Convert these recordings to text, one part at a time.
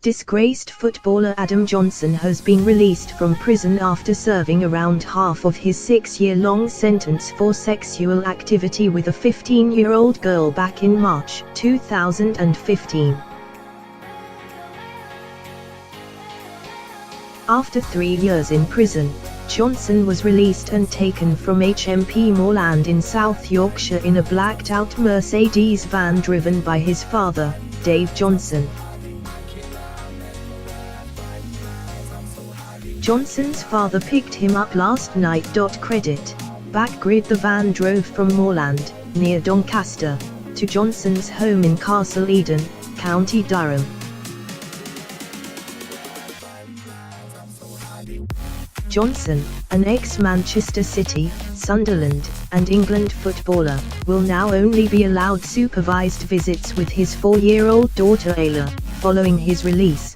Disgraced footballer Adam Johnson has been released from prison after serving around half of his 6-year-long sentence for sexual activity with a 15-year-old girl back in March 2015. After 3 years in prison, Johnson was released and taken from HMP Moorland in South Yorkshire in a blacked-out Mercedes van driven by his father, Dave Johnson. Johnson's father picked him up last night.Credit. Backgrid. The van drove from Moorland, near Doncaster, to Johnson's home in Castle Eden, County Durham. Johnson, an ex-Manchester City, Sunderland, and England footballer, will now only be allowed supervised visits with his 4-year-old daughter Ayla, following his release.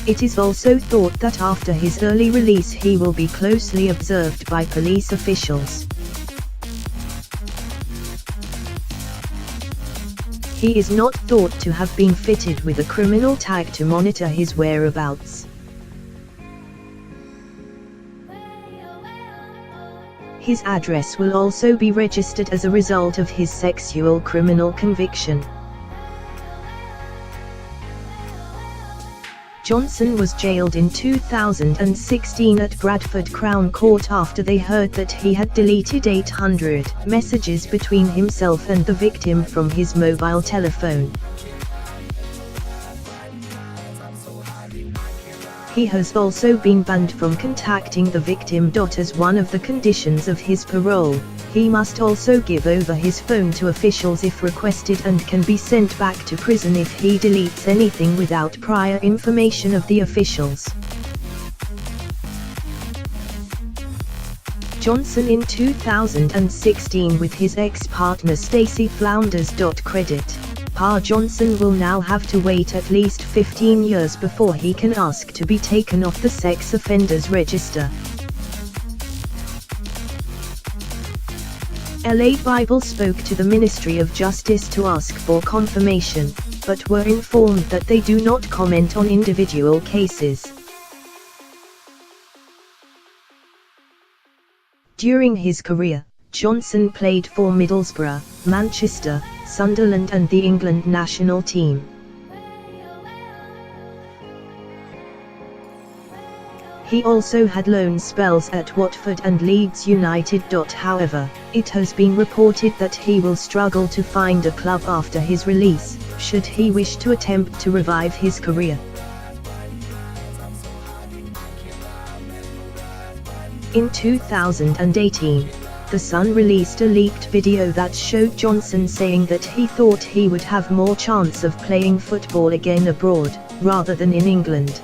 It is also thought that after his early release he will be closely observed by police officials. He is not thought to have been fitted with a criminal tag to monitor his whereabouts. His address will also be registered as a result of his sexual criminal conviction. Johnson was jailed in 2016 at Bradford Crown Court after they heard that he had deleted 800 messages between himself and the victim from his mobile telephone. He has also been banned from contacting the victim. As one of the conditions of his parole, he must also give over his phone to officials if requested and can be sent back to prison if he deletes anything without prior information of the officials. Johnson in 2016 with his ex-partner Stacey Flounders.Credit. Pa Johnson will now have to wait at least 15 years before he can ask to be taken off the sex offenders register. LA Bible spoke to the Ministry of Justice to ask for confirmation, but were informed that they do not comment on individual cases. During his career, Johnson played for Middlesbrough, Manchester, Sunderland and the England national team. He also had loan spells at Watford and Leeds United. However, it has been reported that he will struggle to find a club after his release, should he wish to attempt to revive his career. In 2018, The Sun released a leaked video that showed Johnson saying that he thought he would have more chance of playing football again abroad, rather than in England.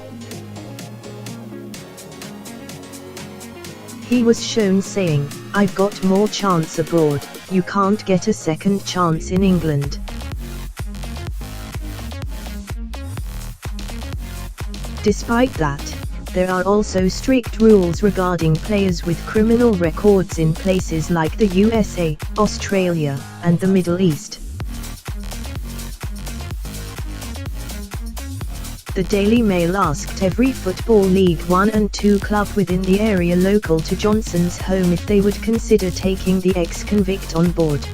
He was shown saying, "I've got more chance abroad, you can't get a second chance in England." Despite that, there are also strict rules regarding players with criminal records in places like the USA, Australia, and the Middle East. The Daily Mail asked every Football League 1 and 2 club within the area local to Johnson's home if they would consider taking the ex-convict on board.